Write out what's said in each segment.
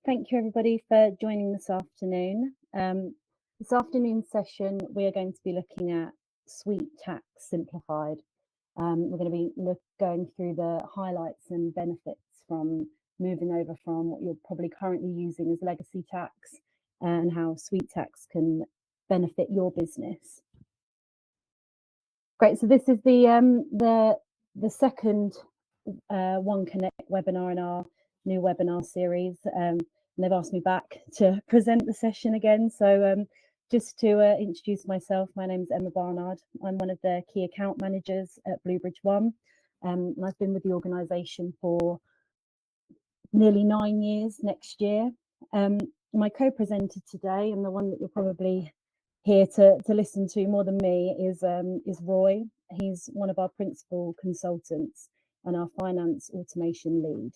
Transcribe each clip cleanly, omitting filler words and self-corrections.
Thank you everybody for joining this afternoon. This afternoon's session, we are going to be looking at SuiteTax Simplified. We're going to be going through the highlights and benefits from moving over from what you're probably currently using as legacy tax and how SuiteTax can benefit your business. Great, so this is the second One Connect webinar in our new webinar series. And they've asked me back to present the session again. So just to introduce myself, my name is Emma Barnard. I'm one of the key account managers at Bluebridge One. And I've been with the organisation for nearly 9 years next year. My co-presenter today, and the one that you're probably here to listen to more than me, is Roy. He's one of our principal consultants and our finance automation lead.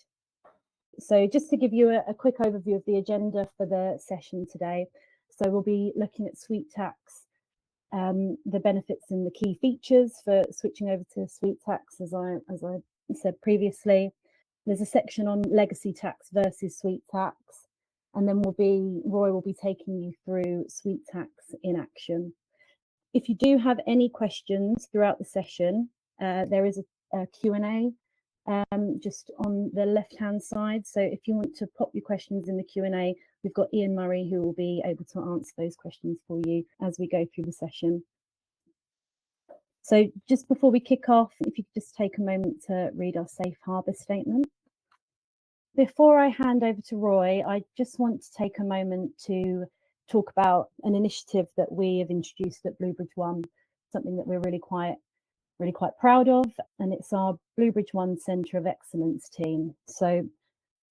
So just to give you a quick overview of the agenda for the session today. So we'll be looking at SuiteTax, the benefits and the key features for switching over to SuiteTax, as I said previously. There's a section on legacy tax versus SuiteTax, and then Roy will be taking you through SuiteTax in action. If you do have any questions throughout the session, there is a Q&A just on the left-hand side. So if you want to pop your questions in the Q&A, we've got Ian Murray who will be able to answer those questions for you as we go through the session. So just before we kick off, if you could just take a moment to read our safe harbour statement. Before I hand over to Roy, I just want to take a moment to talk about an initiative that we have introduced at Bluebridge One, something that we're really quite proud of, and it's our Bluebridge One Centre of Excellence team. So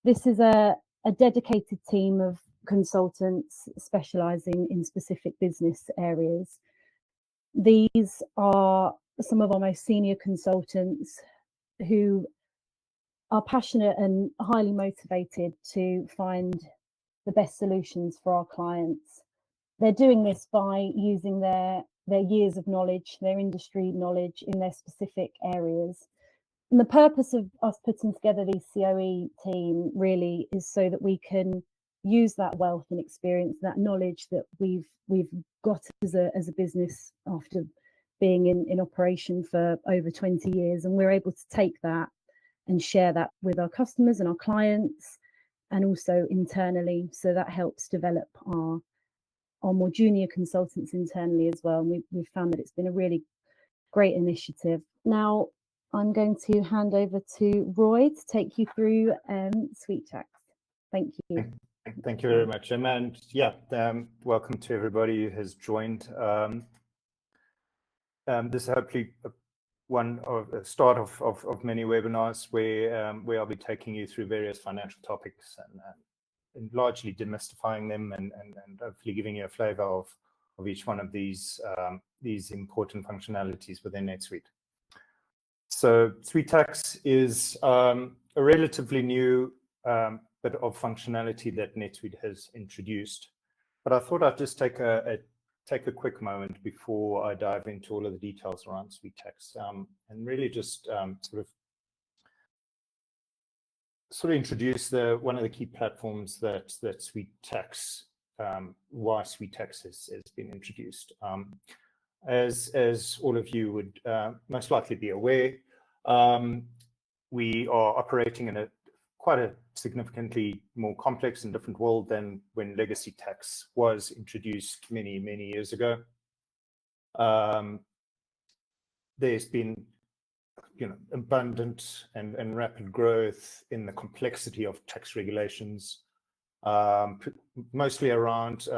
this is a dedicated team of consultants specialising in specific business areas. These are some of our most senior consultants who are passionate and highly motivated to find the best solutions for our clients. They're doing this by using their years of knowledge, their industry knowledge in their specific areas. And the purpose of us putting together these COE team really is so that we can use that wealth and experience, that knowledge that we've got as a business after being in operation for over 20 years. And we're able to take that and share that with our customers and our clients, and also internally. So that helps develop our more junior consultants internally as well. And we've found that it's been a really great initiative. Now I'm going to hand over to Roy to take you through SuiteTax. Thank you. Thank you very much, Emma. And yeah, welcome to everybody who has joined. This is hopefully a start of many webinars where I'll be taking you through various financial topics and largely demystifying them and hopefully giving you a flavor of each one of these important functionalities within NetSuite. So SuiteTax is a relatively new bit of functionality that NetSuite has introduced, but I thought I'd just take a quick moment before I dive into all of the details around SuiteTax and really just sort of introduce one of the key platforms that SuiteTax, why SuiteTax has been introduced. As all of you would most likely be aware, we are operating in quite a significantly more complex and different world than when legacy tax was introduced many years ago. There's been abundant and rapid growth in the complexity of tax regulations, mostly around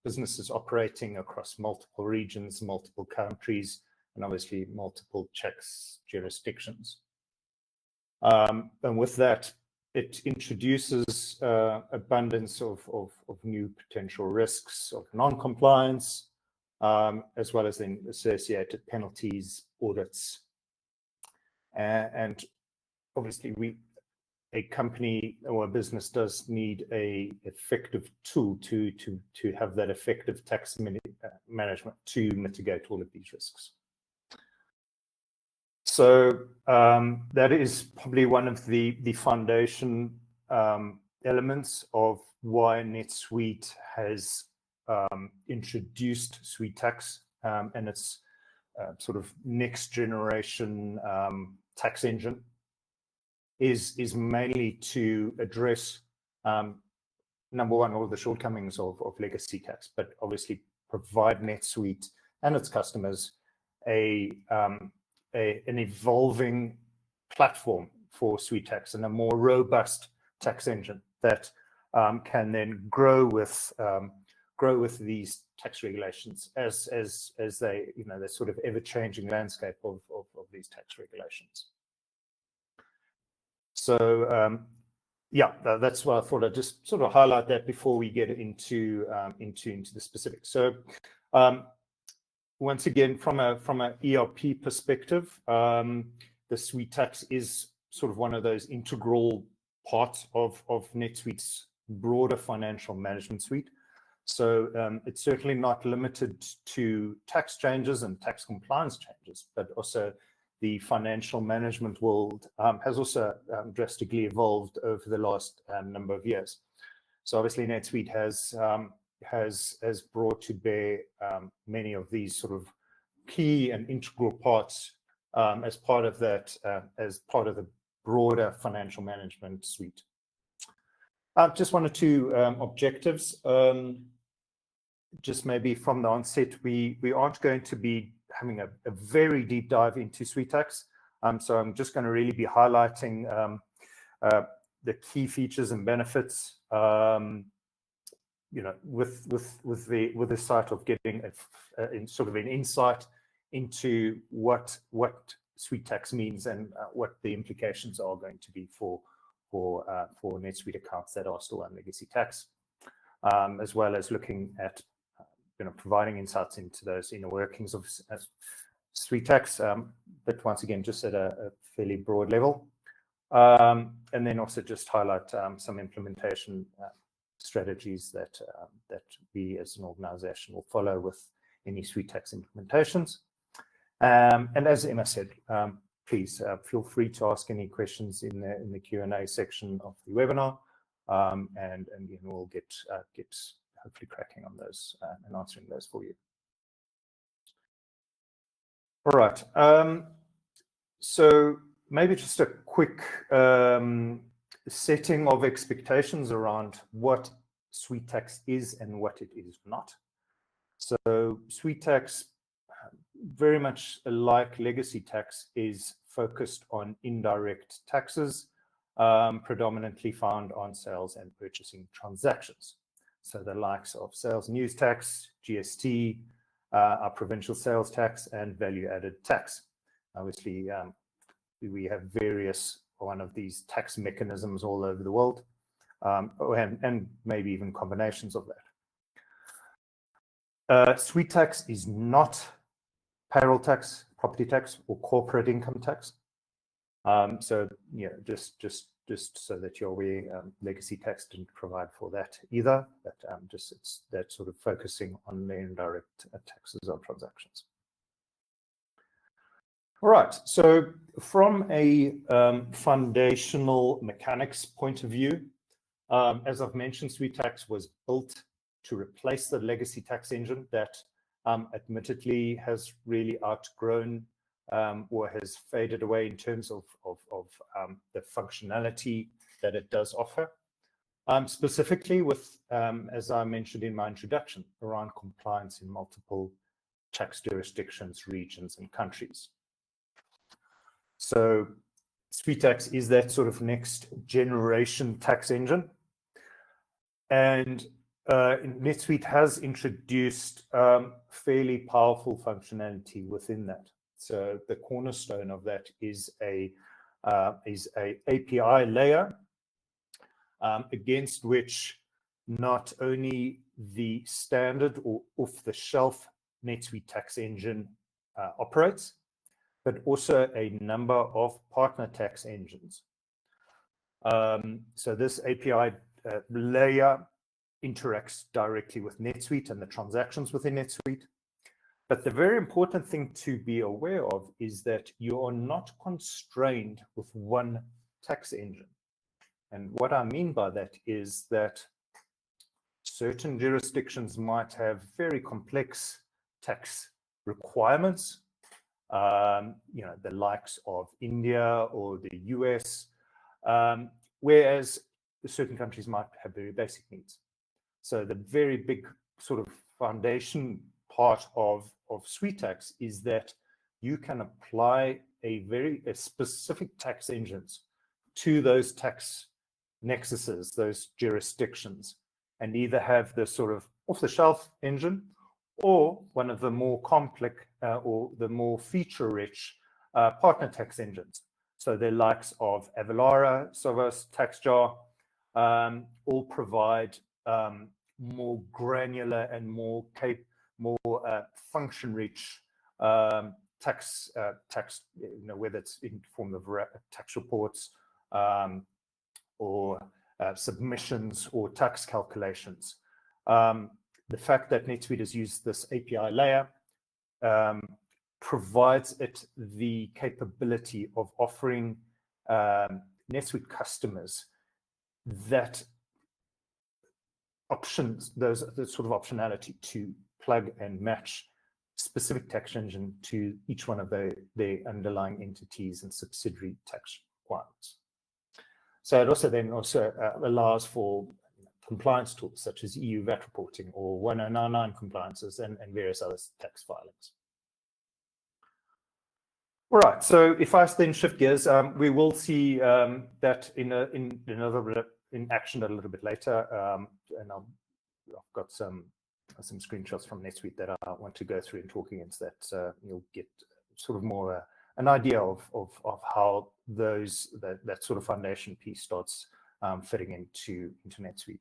businesses operating across multiple regions, multiple countries, and obviously multiple tax jurisdictions. And with that, it introduces abundance of new potential risks of non-compliance, as well as then associated penalties, audits. And obviously a company or a business does need a effective tool to have that effective tax management to mitigate all of these risks. So that is probably one of the foundation elements of why NetSuite has introduced SuiteTax and its sort of next generation tax engine is mainly to address number one, all the shortcomings of legacy tax, but obviously provide NetSuite and its customers an evolving platform for SuiteTax and a more robust tax engine that can then grow with these tax regulations as they, the sort of ever-changing landscape of these tax regulations. So yeah, that's what I thought I'd just sort of highlight that before we get into the specifics. So once again, from an ERP perspective, the SuiteTax is sort of one of those integral parts of NetSuite's broader financial management suite. So it's certainly not limited to tax changes and tax compliance changes, but also the financial management world has also drastically evolved over the last number of years. So obviously NetSuite has brought to bear many of these sort of key and integral parts as part of that, as part of the broader financial management suite. Just one or two objectives. Just maybe from the onset, we aren't going to be having a very deep dive into SuiteTax. So I'm just going to really be highlighting the key features and benefits, with the sight of getting sort of an insight into what SuiteTax means and what the implications are going to be for NetSuite accounts that are still on legacy tax, as well as looking at providing insights into those inner workings of SuiteTax, but once again, just at a fairly broad level. And then also just highlight some implementation strategies that we as an organization will follow with any SuiteTax implementations. And as Emma said, please feel free to ask any questions in the Q&A section of the webinar, and we'll get hopefully cracking on those and answering those for you. All right. So maybe just a quick setting of expectations around what SuiteTax is and what it is not. So SuiteTax, very much like legacy tax, is focused on indirect taxes, predominantly found on sales and purchasing transactions. So the likes of sales and use tax, GST, our provincial sales tax, and value-added tax. Obviously, we have various one of these tax mechanisms all over the world, and maybe even combinations of that. SuiteTax is not payroll tax, property tax, or corporate income tax. So just so that you're aware, legacy tax didn't provide for that either, but just it's that sort of focusing on the indirect taxes on transactions. All right, so from a foundational mechanics point of view, as I've mentioned, SuiteTax was built to replace the legacy tax engine that admittedly has really outgrown or has faded away in terms of the functionality that it does offer. Specifically with, as I mentioned in my introduction, around compliance in multiple tax jurisdictions, regions, and countries. So SuiteTax is that sort of next generation tax engine. And NetSuite has introduced fairly powerful functionality within that. So the cornerstone of that is a API layer against which not only the standard or off-the-shelf NetSuite tax engine operates, but also a number of partner tax engines. So this API layer interacts directly with NetSuite and the transactions within NetSuite. But the very important thing to be aware of is that you are not constrained with one tax engine. And what I mean by that is that certain jurisdictions might have very complex tax requirements, the likes of India or the US, whereas certain countries might have very basic needs. So the very big sort of foundation part of SuiteTax is that you can apply a specific tax engines to those tax nexuses, those jurisdictions, and either have the sort of off-the-shelf engine or one of the more complex or the more feature-rich partner tax engines. So the likes of Avalara, Sovos, TaxJar, all provide more granular and more function-rich tax, whether it's in form of tax reports or submissions or tax calculations. The fact that NetSuite has used this API layer provides it the capability of offering NetSuite customers that options, the sort of optionality to plug and match specific tax engine to each one of their underlying entities and subsidiary tax requirements. So it also allows for compliance tools such as EU VAT reporting or 1099 compliances and various other tax filings. All right, so if I then shift gears, we will see that in action a little bit later, and I've got some screenshots from NetSuite that I want to go through and talk against that. You'll get sort of more an idea of how that sort of foundation piece starts fitting into NetSuite.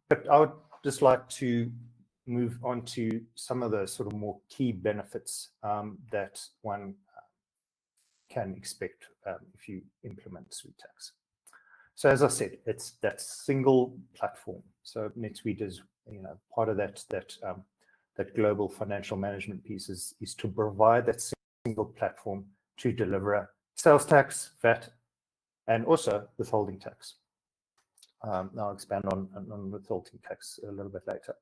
But I would just like to move on to some of the sort of more key benefits that one can expect if you implement SuiteTax. So as I said, it's that single platform. So NetSuite is part of that global financial management piece is to provide that single platform to deliver sales tax, VAT, and also withholding tax. I'll expand on withholding tax a little bit later.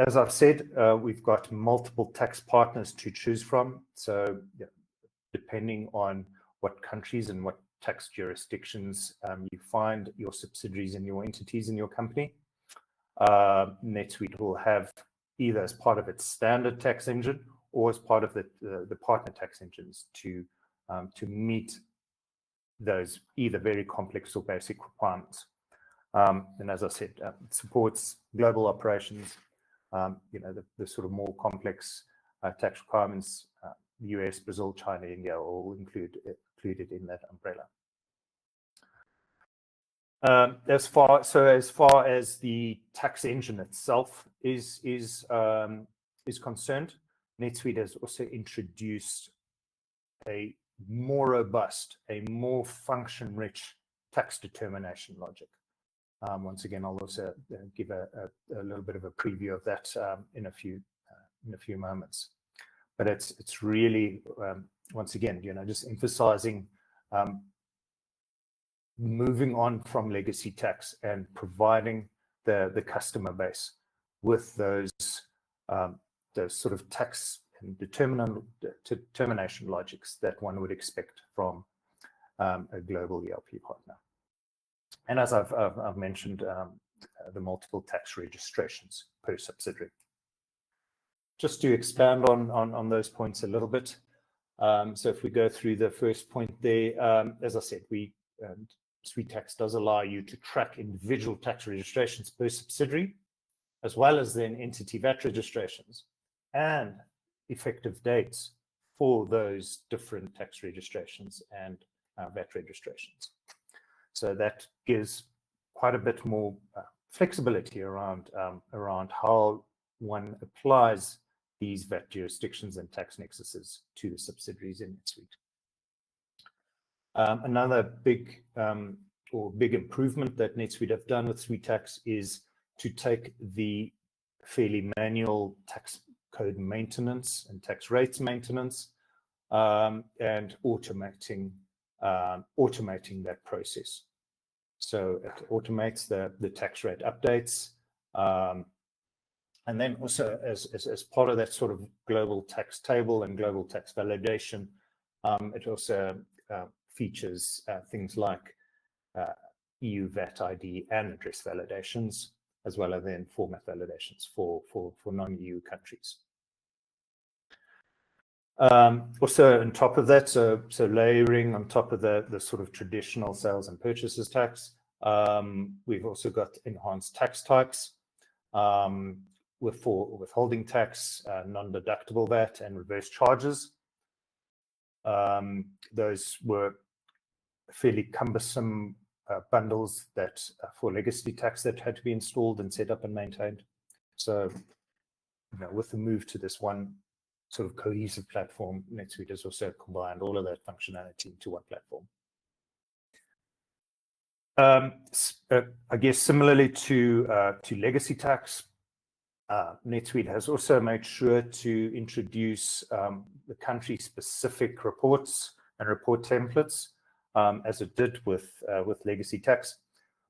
As I've said, we've got multiple tax partners to choose from. So depending on what countries and what tax jurisdictions you find your subsidiaries and your entities in your company, NetSuite will have either as part of its standard tax engine or as part of the partner tax engines to meet those either very complex or basic requirements. And as I said, it supports global operations, the sort of more complex tax requirements, US, Brazil, China, India, are all included in that umbrella. As far as the tax engine itself is concerned, NetSuite has also introduced a more robust, a more function-rich tax determination logic. Once again, I'll also give a little bit of a preview of that in a few moments. But it's really once again, just emphasizing moving on from legacy tax and providing the customer base with those sort of tax and determination logics that one would expect from a global ERP partner. And as I've mentioned, the multiple tax registrations per subsidiary. Just to expand on those points a little bit. So if we go through the first point there, as I said, SuiteTax does allow you to track individual tax registrations per subsidiary, as well as then entity VAT registrations and effective dates for those different tax registrations and VAT registrations. So that gives quite a bit more flexibility around how one applies these VAT jurisdictions and tax nexuses to the subsidiaries in NetSuite. Another big improvement that NetSuite have done with SuiteTax is to take the fairly manual tax code maintenance and tax rates maintenance and automating automating that process. So it automates the tax rate updates. And then also as part of that sort of global tax table and global tax validation, it also features things like EU VAT ID and address validations, as well as then format validations for non-EU countries. Also on top of that, so layering on top of the sort of traditional sales and purchases tax, we've also got enhanced tax types for withholding tax, non-deductible VAT, and reverse charges. Those were fairly cumbersome bundles that for legacy tax that had to be installed and set up and maintained. So, with the move to this one sort of cohesive platform, NetSuite has also combined all of that functionality into one platform. I guess similarly to legacy tax, NetSuite has also made sure to introduce the country-specific reports and report templates, as it did with legacy tax.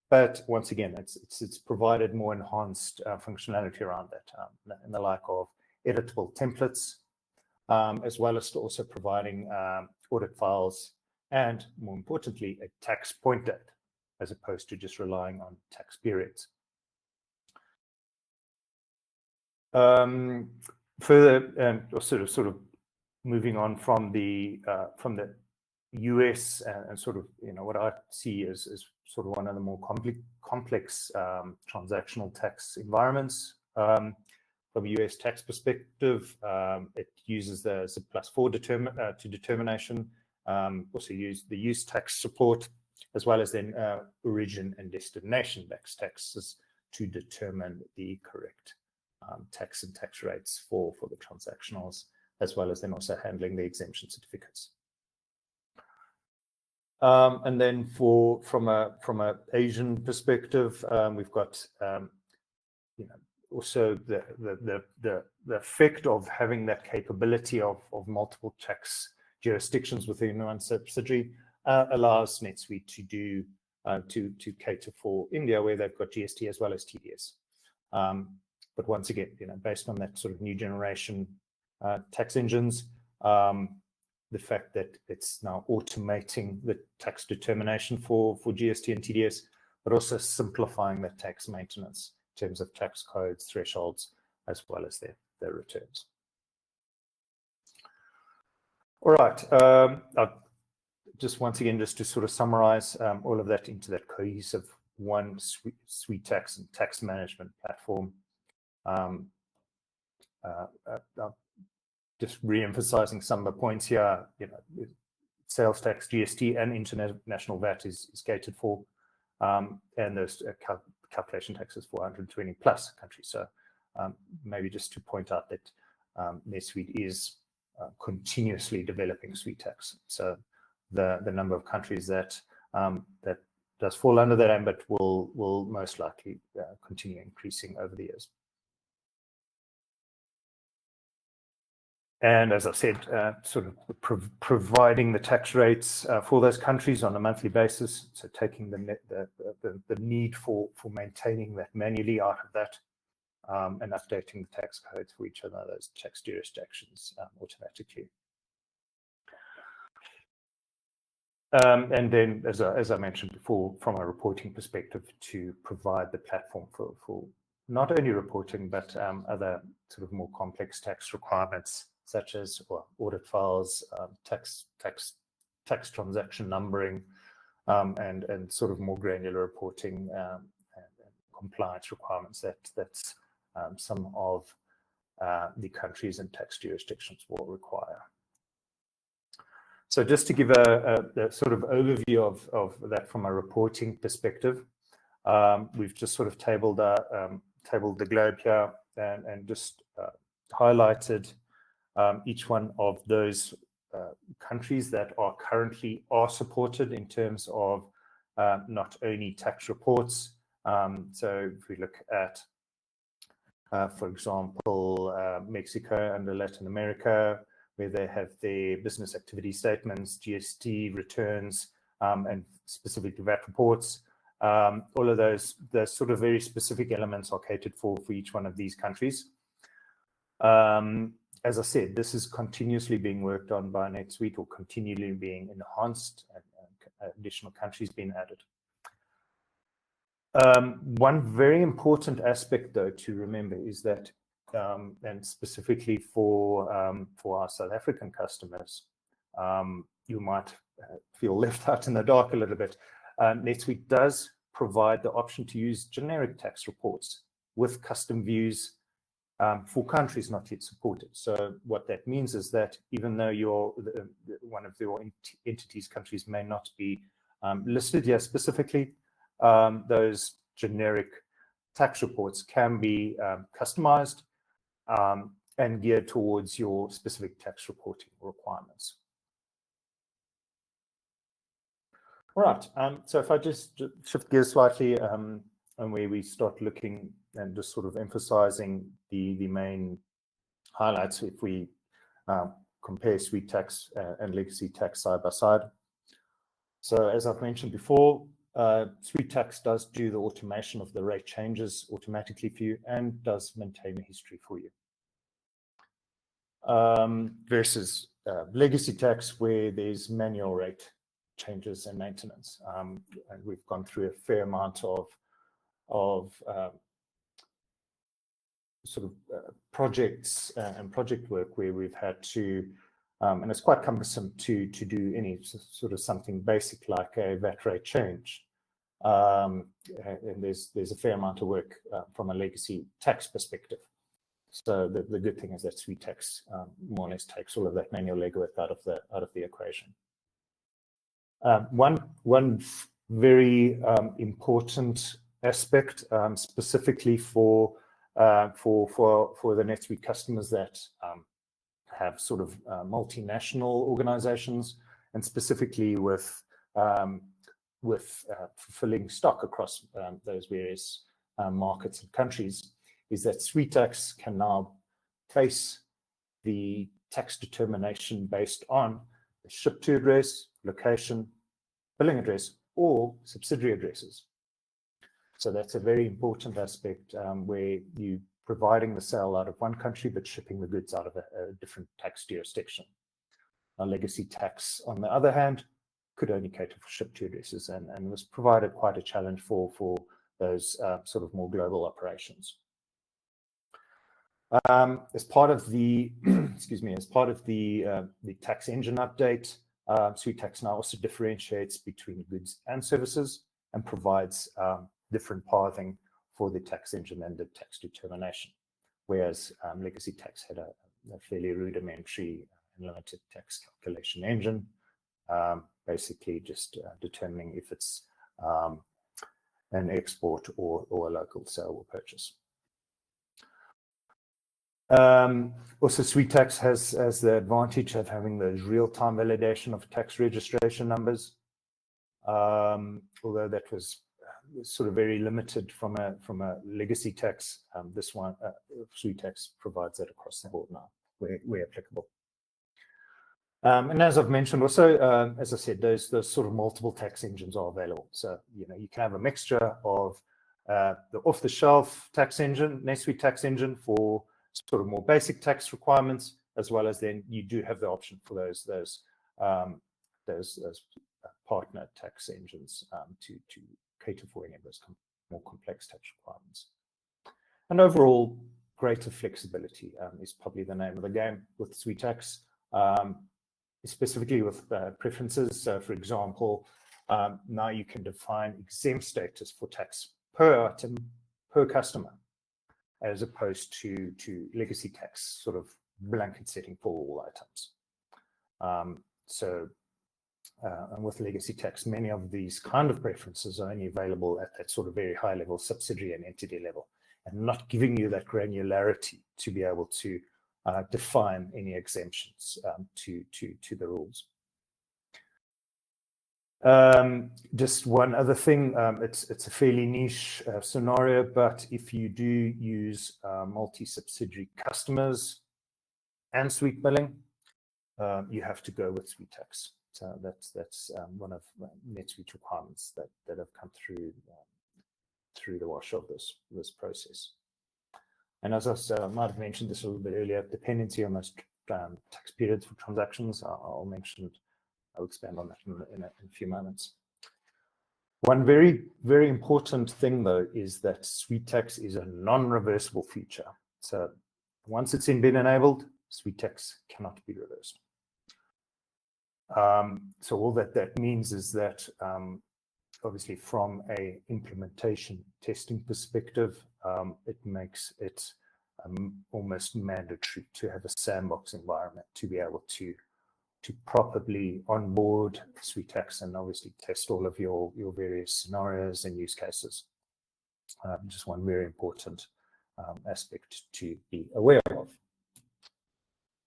But once again, it's provided more enhanced functionality around that, in the like of editable templates, as well as also providing audit files and, more importantly, a tax point date, as opposed to just relying on tax periods. Further, sort of moving on from the US and sort of what I see as sort of one of the more complex transactional tax environments. From a US tax perspective, it uses the ZIP+4 determination, also use the use tax support, as well as then origin and destination taxes to determine the correct tax and tax rates for the transactionals, as well as then also handling the exemption certificates. And then from a Asian perspective, we've got also the effect of having that capability of multiple tax jurisdictions within one subsidiary allows NetSuite to do to cater for India, where they've got GST as well as TDS. But once again, based on that sort of new generation tax engines, the fact that it's now automating the tax determination for GST and TDS, but also simplifying the tax maintenance in terms of tax codes, thresholds, as well as their returns. All right. Just once again, just to sort of summarize all of that into that cohesive one SuiteTax and tax management platform. Just re-emphasizing some of the points here, sales tax, GST, and international VAT is catered for, and those calculation taxes for 120 plus countries. So maybe just to point out that NetSuite is continuously developing SuiteTax. So the number of countries that does fall under that ambit will most likely continue increasing over the years. And as I said, sort of providing the tax rates for those countries on a monthly basis. So taking the need for maintaining that manually out of that, and updating the tax codes for each of those tax jurisdictions automatically. And then, as I mentioned before, from a reporting perspective, to provide the platform for not only reporting, but other sort of more complex tax requirements, such as audit files, tax transaction numbering, and sort of more granular reporting and compliance requirements that some of the countries and tax jurisdictions will require. So just to give a sort of overview of that from a reporting perspective, we've just sort of tabled the globe here and just highlighted each one of those countries that are currently supported in terms of not only tax reports. So if we look at, for example, Mexico under Latin America, where they have their business activity statements, GST returns, and specifically VAT reports. All of those sort of very specific elements are catered for each one of these countries. As I said, this is continuously being worked on by NetSuite, or continually being enhanced, and additional countries being added. One very important aspect, though, to remember is that, and specifically for our South African customers, you might feel left out in the dark a little bit. NetSuite does provide the option to use generic tax reports with custom views for countries not yet supported. So what that means is that even though one of your entities' countries may not be listed here specifically, those generic tax reports can be customized and geared towards your specific tax reporting requirements. All right, so if I just shift gears slightly, and where we start looking and just sort of emphasizing the main highlights, if we compare SuiteTax and legacy tax side by side. So as I've mentioned before, SuiteTax does do the automation of the rate changes automatically for you and does maintain a history for you. Versus legacy tax, where there's manual rate changes and maintenance. And we've gone through a fair amount of projects and project work where we've had to, and it's quite cumbersome to do any sort of something basic like a VAT rate change. And there's a fair amount of work from a legacy tax perspective. So the good thing is that SuiteTax more or less takes all of that manual legwork out of the equation. One very important aspect, specifically for the NetSuite customers that have sort of multinational organizations, and specifically with fulfilling stock across those various markets and countries, is that SuiteTax can now place the tax determination based on the ship to address, location, billing address, or subsidiary addresses. So that's a very important aspect where you're providing the sale out of one country, but shipping the goods out of a different tax jurisdiction. Now, legacy tax, on the other hand, could only cater for ship to addresses, and was provided quite a challenge for those sort of more global operations. As part of the the tax engine update, SuiteTax now also differentiates between goods and services and provides different pathing for the tax engine and the tax determination, whereas legacy tax had a fairly rudimentary and limited tax calculation engine, basically just determining if it's an export or a local sale or purchase. Also, SuiteTax has the advantage of having those real-time validation of tax registration numbers, although that was sort of very limited from a legacy tax. This one, SuiteTax provides that across the board now, where applicable. And as I've mentioned, also, as I said, those sort of multiple tax engines are available. So you can have a mixture of the off-the-shelf tax engine, NetSuite tax engine, for sort of more basic tax requirements, as well as then you do have the option for those partner tax engines to cater for any of those more complex tax requirements. And overall, greater flexibility is probably the name of the game with SuiteTax, specifically with preferences. So, for example, now you can define exempt status for tax per item, per customer, as opposed to legacy tax sort of blanket setting for all items. And with legacy tax, many of these kind of preferences are only available at that sort of very high level, subsidiary and entity level, and not giving you that granularity to be able to define any exemptions to the rules. Just one other thing, it's a fairly niche scenario, but if you do use multi-subsidiary customers and suite billing, you have to go with SuiteTax. So that's one of NetSuite requirements that have come through the wash of this process. And as I might have mentioned this a little bit earlier, dependency on those tax periods for transactions, I'll expand on that in a few moments. One very, very important thing, though, is that SuiteTax is a non-reversible feature. So once it's been enabled, SuiteTax cannot be reversed. So all that means is that obviously from a implementation testing perspective, it makes it almost mandatory to have a sandbox environment to be able to properly onboard SuiteTax and obviously test all of your various scenarios and use cases. Just one very important aspect to be aware of.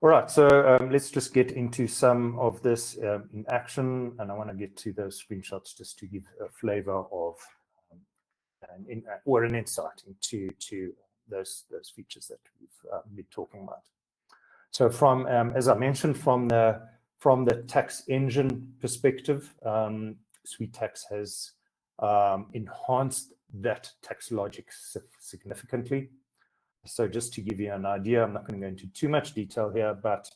All right, so let's just get into some of this in action, and I want to get to those screenshots just to give a flavor of or an insight into those features that we've been talking about. So from, as I mentioned, from the tax engine perspective, SuiteTax has enhanced that tax logic significantly. So just to give you an idea, I'm not going to go into too much detail here, but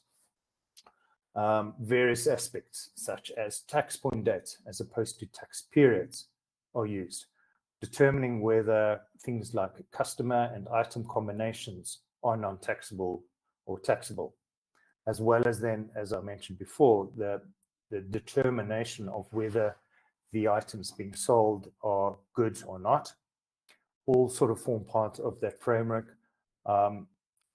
various aspects such as tax point dates as opposed to tax periods are used, determining whether things like customer and item combinations are non-taxable or taxable, as well as then, as I mentioned before, the determination of whether the items being sold are goods or not, all sort of form part of that framework.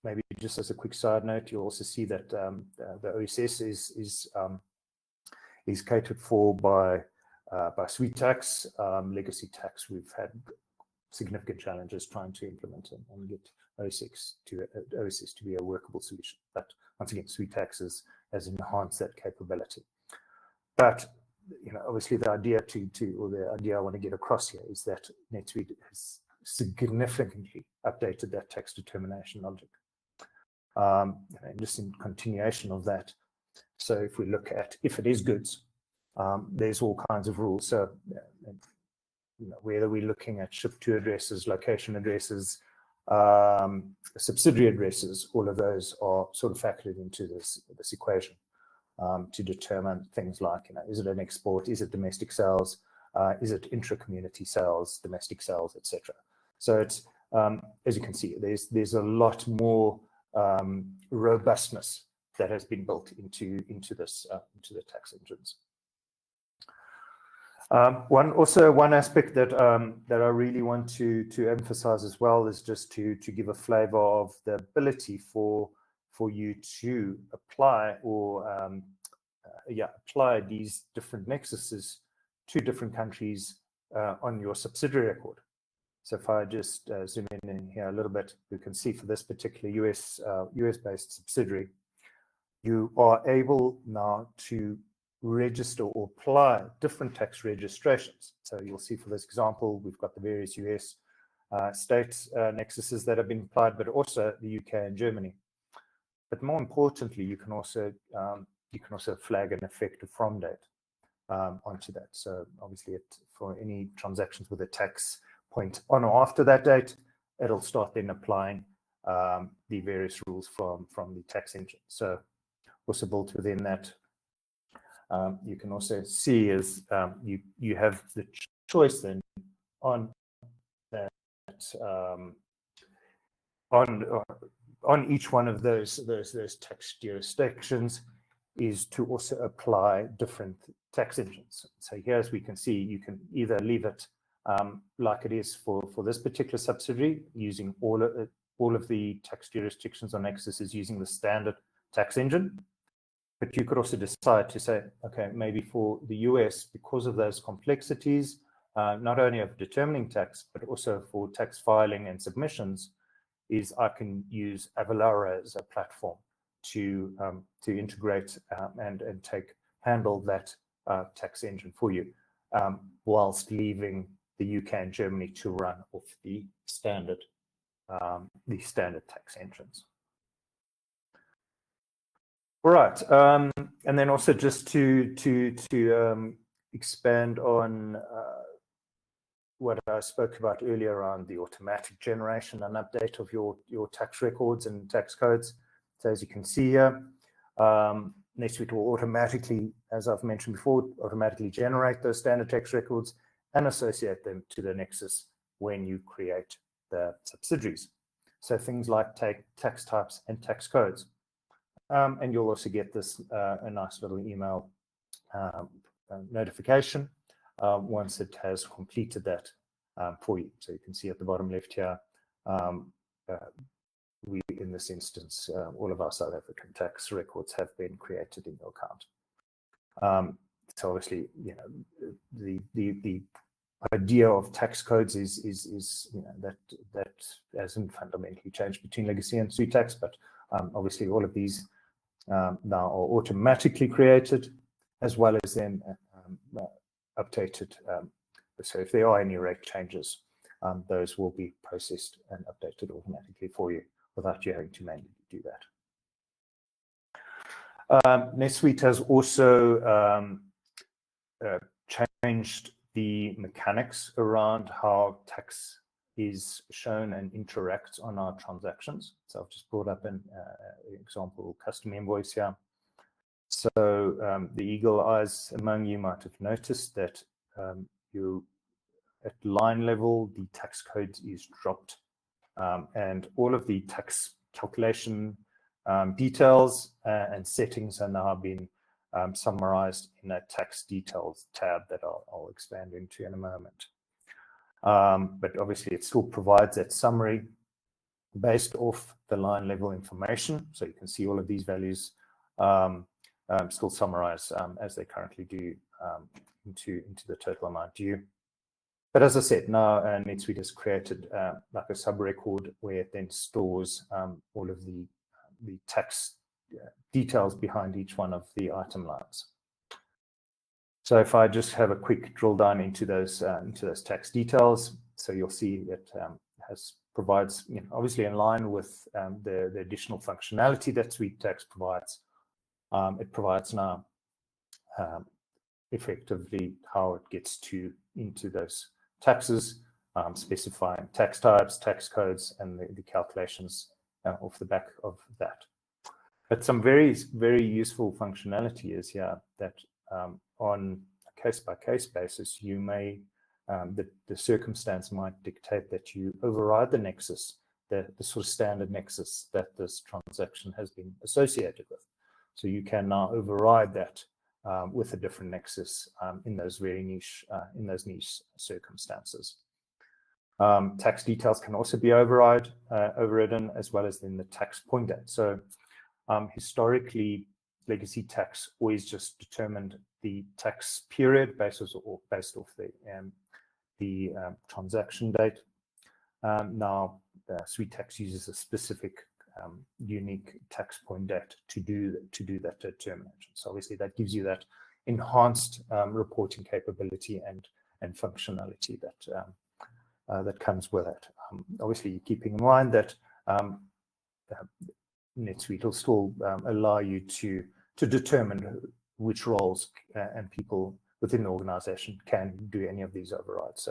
Maybe just as a quick side note, you'll also see that the OSS is catered for by SuiteTax. Legacy tax, we've had significant challenges trying to implement and get OSS to be a workable solution. But once again, SuiteTax has enhanced that capability. But obviously, the idea the idea I want to get across here is that NetSuite has significantly updated that tax determination logic. And just in continuation of that, so if we look at if it is goods, there's all kinds of rules. So whether we're looking at ship-to addresses, location addresses, subsidiary addresses, all of those are sort of factored into this equation to determine things like, is it an export, is it domestic sales, is it intra-community sales, domestic sales, etc. So it's, as you can see, there's a lot more robustness that has been built into the tax engines. One aspect that I really want to emphasize as well is just to give a flavor of the ability for you to apply or apply these different nexuses to different countries on your subsidiary record. So if I just zoom in here a little bit, you can see for this particular US-based subsidiary, you are able now to register or apply different tax registrations. So you'll see for this example, we've got the various US states nexuses that have been applied, but also the UK and Germany. But more importantly, you can also flag an effective from date onto that. So obviously, for any transactions with a tax point on or after that date, it'll start then applying the various rules from the tax engine. So also built within that, you can also see as you have the choice then on that on each one of those tax jurisdictions is to also apply different tax engines. So here, as we can see, you can either leave it like it is for this particular subsidiary, using all of the tax jurisdictions or nexuses using the standard tax engine. But you could also decide to say, okay, maybe for the US, because of those complexities, not only of determining tax, but also for tax filing and submissions, is I can use Avalara as a platform to integrate and handle that tax engine for you, whilst leaving the UK and Germany to run off the standard tax engines. All right, and then also just to expand on what I spoke about earlier around the automatic generation and update of your tax records and tax codes. So as you can see here, NetSuite will automatically, as I've mentioned before, automatically generate those standard tax records and associate them to the nexus when you create the subsidiaries. So things like tax types and tax codes. And you'll also get this a nice little email notification once it has completed that for you. So you can see at the bottom left here, we, in this instance, all of our South African tax records have been created in your account. So obviously, you know, the idea of tax codes is you know, that hasn't fundamentally changed between legacy and SuiteTax, but obviously all of these now are automatically created, as well as then updated. So if there are any rate changes, those will be processed and updated automatically for you without you having to manually do that. NetSuite has also changed the mechanics around how tax is shown and interacts on our transactions. So I've just brought up an example custom invoice here. So the eagle eyes among you might have noticed that you at line level, the tax code is dropped, and all of the tax calculation details and settings are now being summarized in that tax details tab that I'll expand into in a moment. But obviously it still provides that summary based off the line level information. So you can see all of these values still summarized as they currently do into the total amount due. But as I said, now NetSuite has created like a sub-record where it then stores all of the tax details behind each one of the item lines. So if I just have a quick drill down into those tax details, so you'll see it provides, you know, obviously in line with the additional functionality that SuiteTax provides. It provides now effectively how it gets into those taxes, specifying tax types, tax codes, and the calculations off the back of that. But some very, very useful functionality is here that on a case-by-case basis, you may, the circumstance might dictate that you override the nexus, the sort of standard nexus that this transaction has been associated with. So you can now override that with a different nexus in those very niche, niche circumstances. Tax details can also be overridden, as well as in the tax point date. So historically, legacy tax always just determined the tax period based off the transaction date. Now, SuiteTax uses a specific unique tax point date to do that determination. So obviously that gives you that enhanced reporting capability and functionality that comes with it. Obviously, keeping in mind that NetSuite will still allow you to determine which roles and people within the organization can do any of these overrides.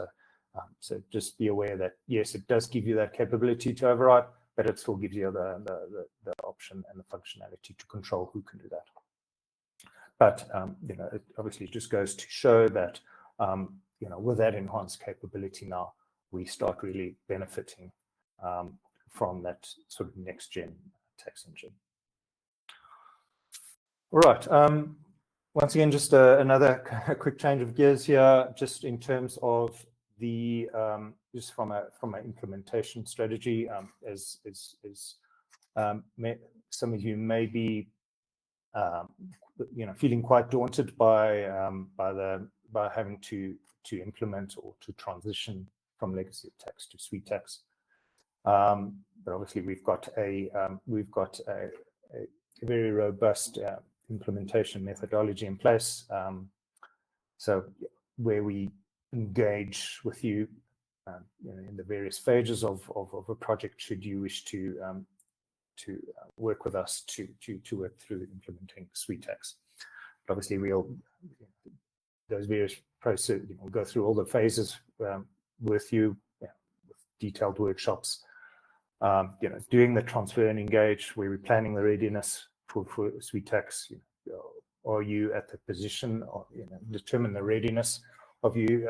So just be aware that yes, it does give you that capability to override, but it still gives you the option and the functionality to control who can do that. But you know, it obviously just goes to show that you know, with that enhanced capability now, we start really benefiting from that sort of next gen tax engine. All right. Once again, just another quick change of gears here, just in terms of the just from an implementation strategy. As some of you may be, you know, feeling quite daunted by having to implement or to transition from legacy tax to SuiteTax. But obviously, we've got a very robust implementation methodology in place. So where we engage with you, you know, in the various phases of a project, should you wish to work with us to work through implementing SuiteTax. But obviously, those various process, we'll go through all the phases with you, with detailed workshops. Doing the transfer and engage, where we're planning the readiness for SuiteTax. Are you at the position, or determine the readiness of you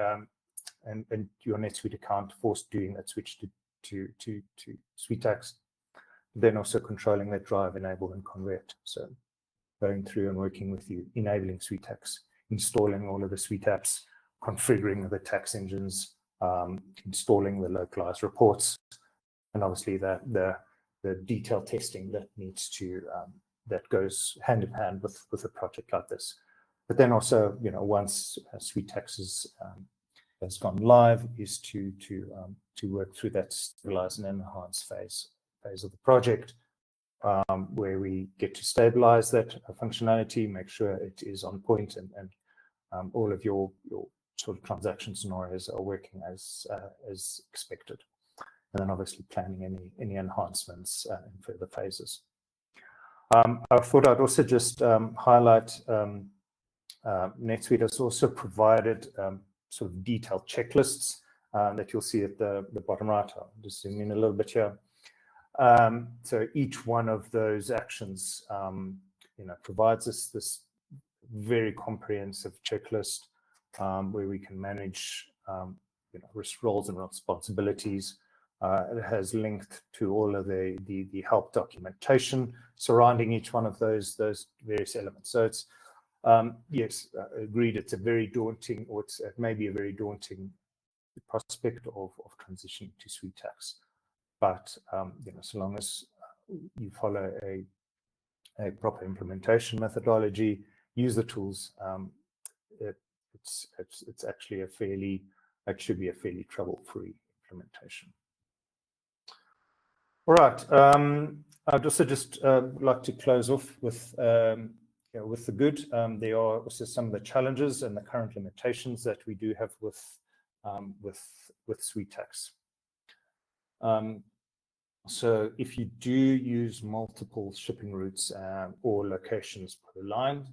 and your NetSuite account for doing that switch to SuiteTax. Then also controlling that drive, enable, and convert. So going through and working with you, enabling SuiteTax, installing all of the Suite apps, configuring the tax engines, installing the localized reports, and obviously the detailed testing that needs to that goes hand in hand with a project like this. But then also, once SuiteTax has gone live, is to work through that stabilize and enhance phase of the project, where we get to stabilize that functionality, make sure it is on point, and all of your sort of transaction scenarios are working as expected. And then obviously planning any enhancements in further phases. I thought I'd also just highlight NetSuite has also provided sort of detailed checklists that you'll see at the bottom right. I'll just zoom in a little bit here. So each one of those actions, provides us this very comprehensive checklist where we can manage, risk roles and responsibilities. It has linked to all of the help documentation surrounding each one of those various elements. So it's yes, agreed. It's a very daunting, or it may be a very daunting prospect of transitioning to SuiteTax. But so long as you follow a proper implementation methodology, use the tools, it's actually it should be a fairly trouble-free implementation. All right. I'd also just like to close off with the good. There are also some of the challenges and the current limitations that we do have with SuiteTax. So if you do use multiple shipping routes or locations per line,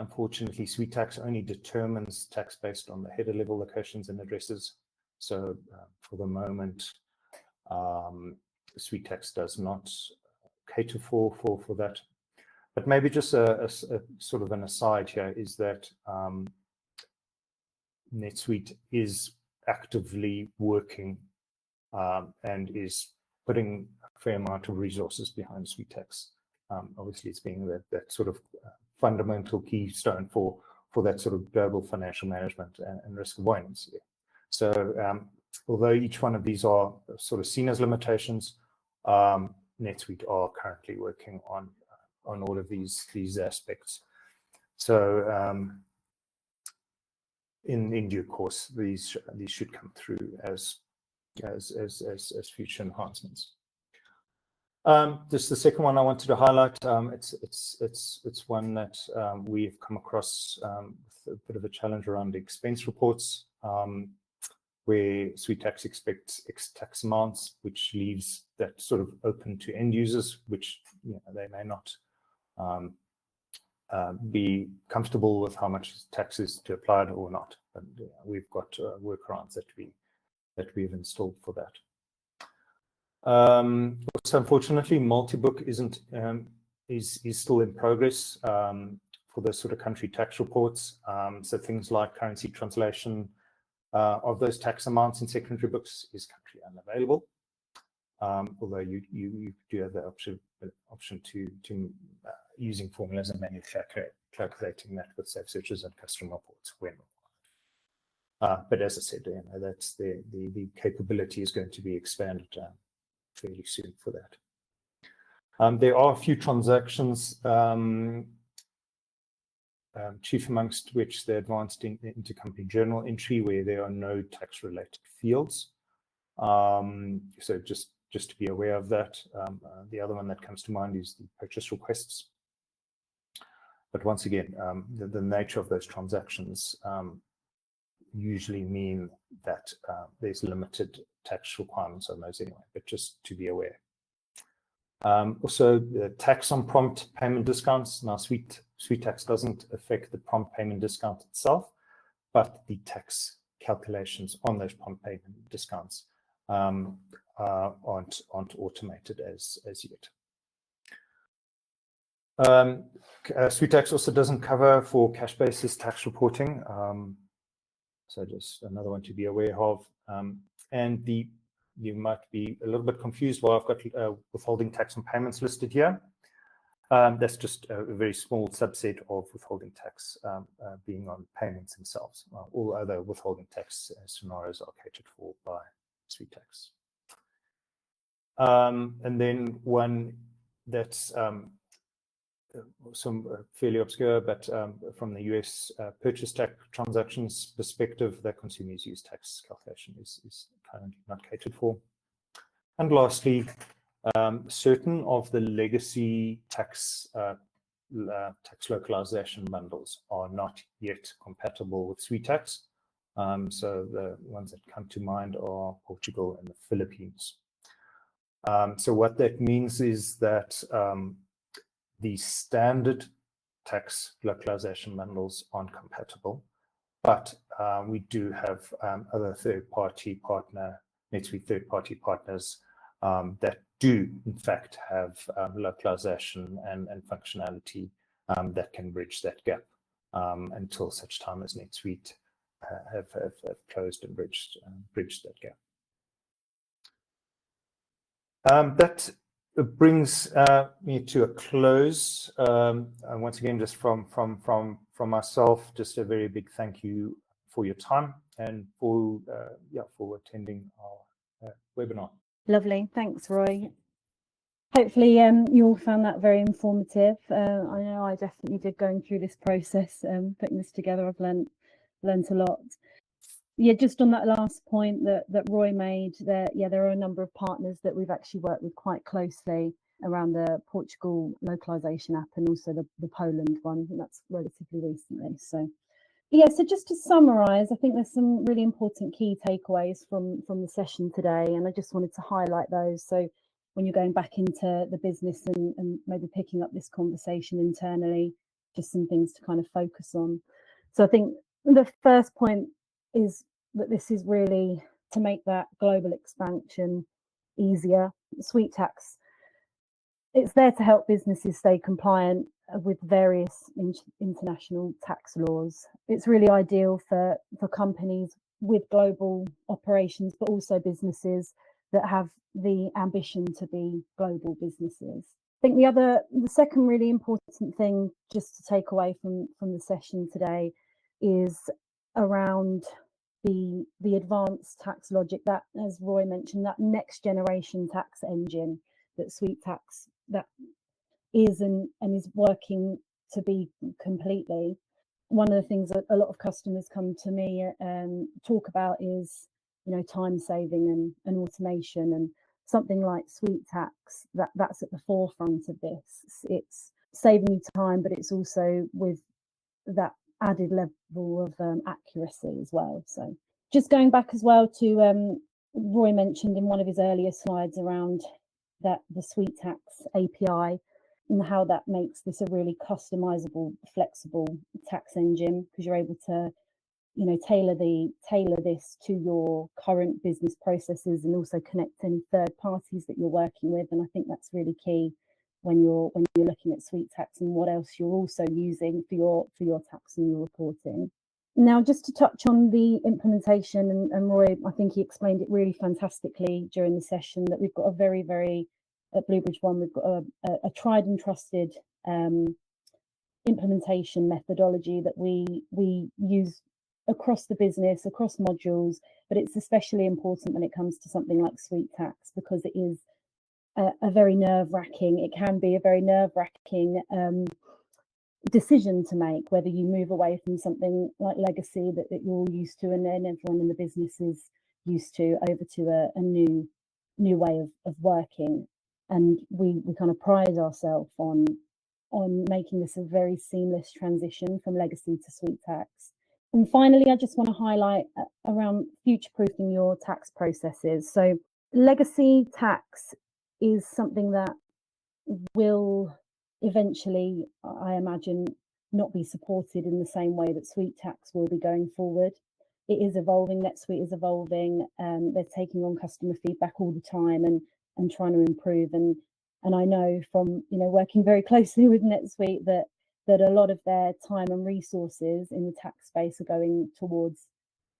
unfortunately, SuiteTax only determines tax based on the header level locations and addresses. So for the moment, SuiteTax does not cater for that. But maybe just a sort of an aside here is that NetSuite is actively working and is putting a fair amount of resources behind SuiteTax. Obviously, it's being that sort of fundamental keystone for that sort of global financial management and risk avoidance. So although each one of these are sort of seen as limitations, NetSuite are currently working on all of these aspects. So in due course, these should come through as future enhancements. Just the second one I wanted to highlight. It's one that we've come across with a bit of a challenge around the expense reports, where SuiteTax expects X tax amounts, which leaves that sort of open to end users, which they may not be comfortable with how much tax is to apply or not. And we've got workarounds that we've installed for that. So unfortunately, multi-book is still in progress for those sort of country tax reports. So things like currency translation of those tax amounts in secondary books is country unavailable. Although you do have the option to using formulas and manually calculating that with safe searches and custom reports when required. But as I said, that's the capability is going to be expanded fairly soon for that. There are a few transactions, chief amongst which the advanced intercompany journal entry, where there are no tax-related fields. So just to be aware of that. The other one that comes to mind is the purchase requests. But once again, the nature of those transactions usually mean that there's limited tax requirements on those anyway, but just to be aware. Also, the tax on prompt payment discounts. Now, SuiteTax doesn't affect the prompt payment discount itself, but the tax calculations on those prompt payment discounts aren't automated as yet. SuiteTax also doesn't cover for cash basis tax reporting. So just another one to be aware of. And you might be a little bit confused why I've got withholding tax on payments listed here. That's just a very small subset of withholding tax being on payments themselves. All other withholding tax scenarios are catered for by SuiteTax. And then one that's some fairly obscure, but from the US purchase tax transactions perspective, the consumer's use tax calculation is currently not catered for. And lastly, certain of the legacy tax localization bundles are not yet compatible with SuiteTax. So the ones that come to mind are Portugal and the Philippines. So what that means is that the standard tax localization bundles aren't compatible, but we do have other third-party NetSuite third-party partners that do, in fact, have localization and functionality that can bridge that gap until such time as NetSuite have closed and bridged that gap. That brings me to a close. And once again, just from myself, just a very big thank you for your time and for attending our webinar. Lovely, thanks, Roy. Hopefully you all found that very informative. I know I definitely did going through this process, putting this together. I've learned a lot. Yeah, just on that last point that Roy made, there are a number of partners that we've actually worked with quite closely around the Portugal localization app and also the Poland one, and that's relatively recently. So yeah, so just to summarize, I think there's some really important key takeaways from the session today, and I just wanted to highlight those. So when you're going back into the business and maybe picking up this conversation internally, just some things to kind of focus on. So I think the first point is that this is really to make that global expansion easier. SuiteTax, it's there to help businesses stay compliant with various international tax laws. It's really ideal for companies with global operations, but also businesses that have the ambition to be global businesses. I think the second really important thing just to take away from the session today is around the advanced tax logic, that, as Roy mentioned, that next generation tax engine that SuiteTax that is and is working to be completely. One of the things that a lot of customers come to me talk about is, you know, time saving and automation, and something like SuiteTax that's at the forefront of this. It's saving you time, but it's also with that added level of accuracy as well. So just going back as well to Roy mentioned in one of his earlier slides around that the SuiteTax API and how that makes this a really customizable, flexible tax engine, because you're able to, you know, tailor this to your current business processes and also connect any third parties that you're working with. And I think that's really key when you're looking at SuiteTax and what else you're also using for your tax and your reporting. Now, just to touch on the implementation, and Roy, I think he explained it really fantastically during the session, that we've got a very, at Bluebridge One, we've got a tried and trusted implementation methodology that we use across the business, across modules, but it's especially important when it comes to something like SuiteTax, because it is a very nerve-wracking, it can be a very nerve-wracking decision to make, whether you move away from something like legacy that you're all used to and then everyone in the business is used to, over to a new way of working. And we kind of pride ourselves on making this a very seamless transition from legacy to SuiteTax. And finally, I just want to highlight around future-proofing your tax processes. So legacy tax is something that will eventually, I imagine, not be supported in the same way that SuiteTax will be going forward. It is evolving, NetSuite is evolving, they're taking on customer feedback all the time and trying to improve. And I know from working very closely with NetSuite that a lot of their time and resources in the tax space are going towards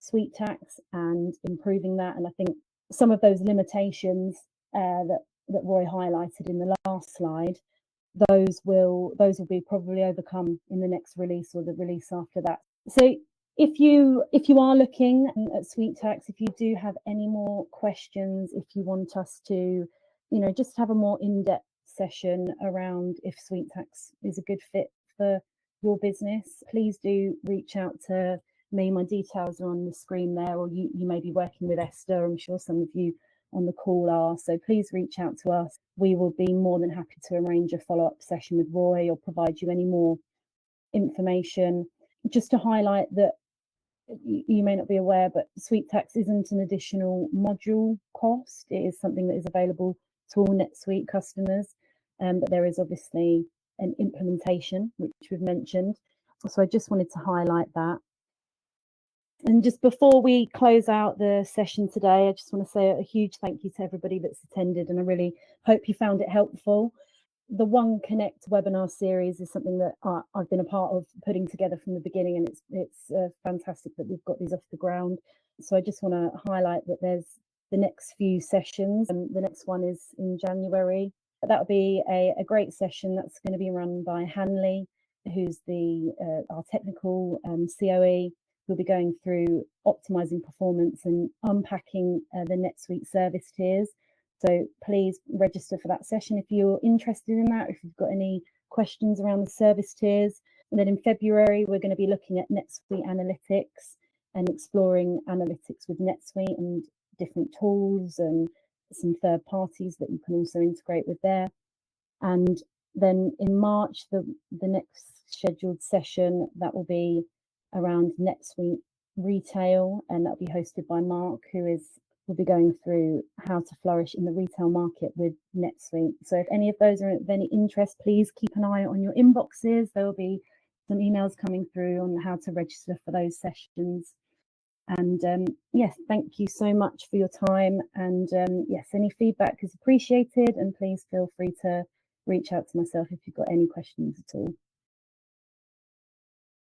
SuiteTax and improving that. And I think some of those limitations that Roy highlighted in the last slide, those will be probably overcome in the next release or the release after that. So if you are looking at SuiteTax, if you do have any more questions, if you want us to just have a more in-depth session around if SuiteTax is a good fit for your business, please do reach out to me. My details are on the screen there, or you may be working with Esther. I'm sure some of you on the call are, so please reach out to us. We will be more than happy to arrange a follow-up session with Roy or provide you any more information. Just to highlight that you may not be aware, but SuiteTax isn't an additional module cost. It is something that is available to all NetSuite customers, but there is obviously an implementation, which we've mentioned. So I just wanted to highlight that. And just before we close out the session today, I just want to say a huge thank you to everybody that's attended, and I really hope you found it helpful. The One Connect webinar series is something that I've been a part of putting together from the beginning, and it's fantastic that we've got these off the ground. So I just want to highlight that there's the next few sessions, and the next one is in January. That'll be a great session that's going to be run by Hanley, who's our technical COE. We'll be going through optimizing performance and unpacking the NetSuite service tiers. So please register for that session if you're interested in that, if you've got any questions around the service tiers. And then in February, we're going to be looking at NetSuite Analytics and exploring analytics with NetSuite and different tools and some third parties that you can also integrate with there. And then in March, the next scheduled session, that will be around NetSuite Retail, and that'll be hosted by Mark, who will be going through how to flourish in the retail market with NetSuite. So if any of those are of any interest, please keep an eye on your inboxes. There will be some emails coming through on how to register for those sessions. And yes, thank you so much for your time. And yes, any feedback is appreciated, and please feel free to reach out to myself if you've got any questions at all.